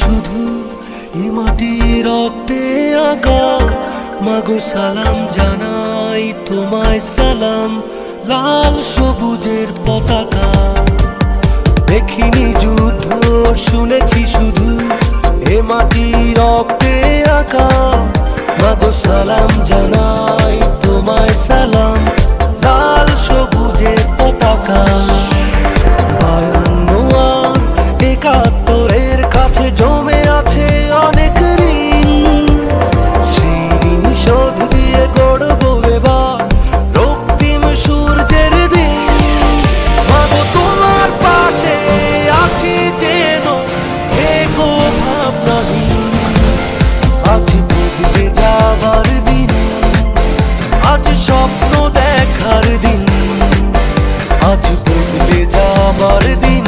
শুধু এ মাটি রক্তে আঁকা। মাগো সালাম জানাই তোমায় সালাম, লাল সবুজের পতাকা। দেখিনি যুদ্ধ শুনেছি শুধু এ মাটি রক্তে আঁকা। মাগো সালাম জানাই তোমায় সালাম, লাল সবুজের পতাকা। 52 আর 71-এর কাছে জমে আছে অনেক ঋণ, সেই ঋণ শোধ দিয়ে গড়বো এবার রক্তিম সূর্যের দিন। মাগো তোমার পাশে আছি যেন, থেকো ভাবনাহীন। আজ বদলে যাবার দিন, আজ স্বপ্ন দেখার দিন। আজ বদলে যাবার দিন,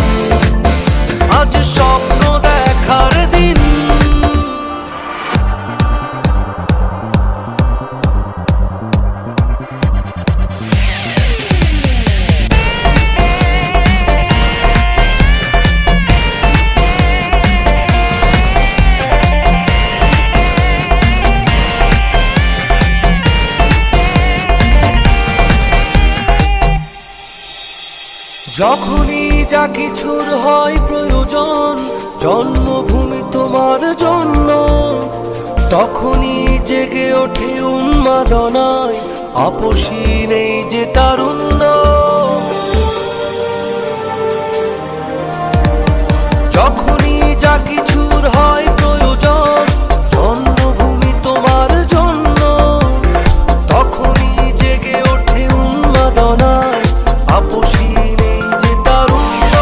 আজ স্বপ্ন দেখার দিন। যখনই যা কিছুর হয় প্রয়োজন জন্মভূমি তোমার জন্য, তখনই জেগে ওঠে উন্মাদনায় আপসী নেই যে তারুণ্য। যখনই যা কিছুর হয় প্রয়োজন জন্মভূমি তোমার জন্য, তখনই জেগে ওঠে উন্মাদনায় আপসী নেই যে তারুণ্য।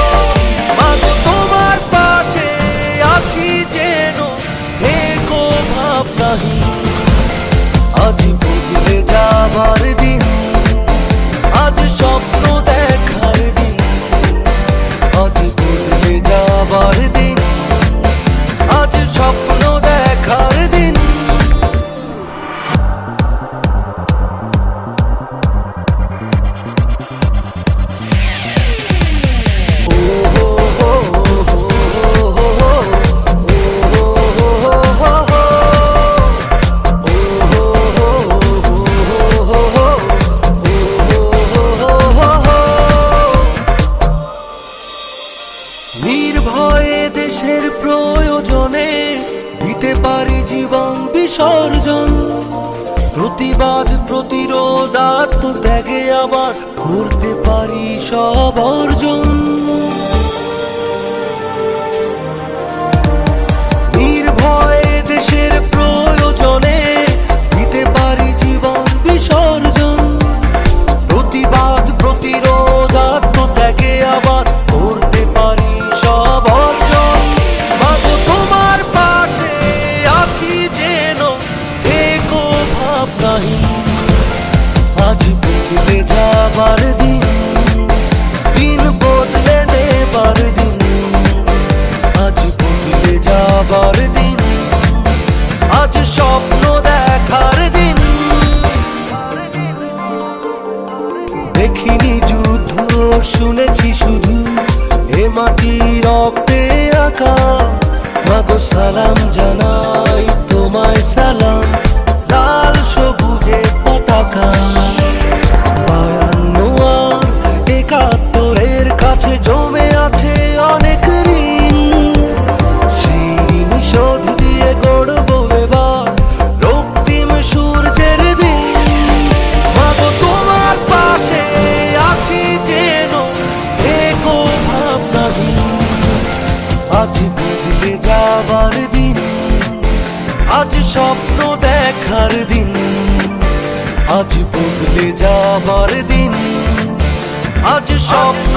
মাগো তোমার পাশে আছি যেন, থেকো ভাবনাহীন। আজ বদলে যাবার দিন, আজ স্বপ্ন দেখার দিন। আজ বদলে যাবার দিন, আজ স্বপ্ন দেখার দিন। নির্ভয়ে দেশের প্রয়োজনে দিতে পারি জীবন বিসর্জন। প্রতিবাদ প্রতিরোধ আত্মত্যাগে আবার করতে পারি সব অর্জন। নির্ভয়ে দেশের প্রয়োজনে দিতে পারি জীবন বিসর্জন। প্রতিবাদ প্রতিরোধ আত্মত্যাগে আবার করতে পারি সব অর্জন। মাগো তোমার পাশে আছি যেন, থেকো ভাবনাহীন। আজ বদলে যাবার দিন, দিন বদলে নেবার দিন। আজ বদলে যাবার দিন, আজ স্বপ্ন দেখার দিন। দেখিনি যুদ্ধ শুনেছি শুধু এ মাটি রক্তে আঁকা। মাগো সালাম জানাই তোমায় সালাম, লাল সবুজের পতাকা। 52 আর 71-এর কাছে জমে আছে অনেক ঋণ, সেই ঋণ শোধ দিয়ে গড়বো এবার রক্তিম সূর্যের দিন। মাগো তোমার পাশে আছি যেন, থেকো ভাবনাহীন। আজ বদলে যাবার দিন, আজ স্বপ্ন দেখার দিন। আজ বদলে যাবার দিন, আজ স্বপ্ন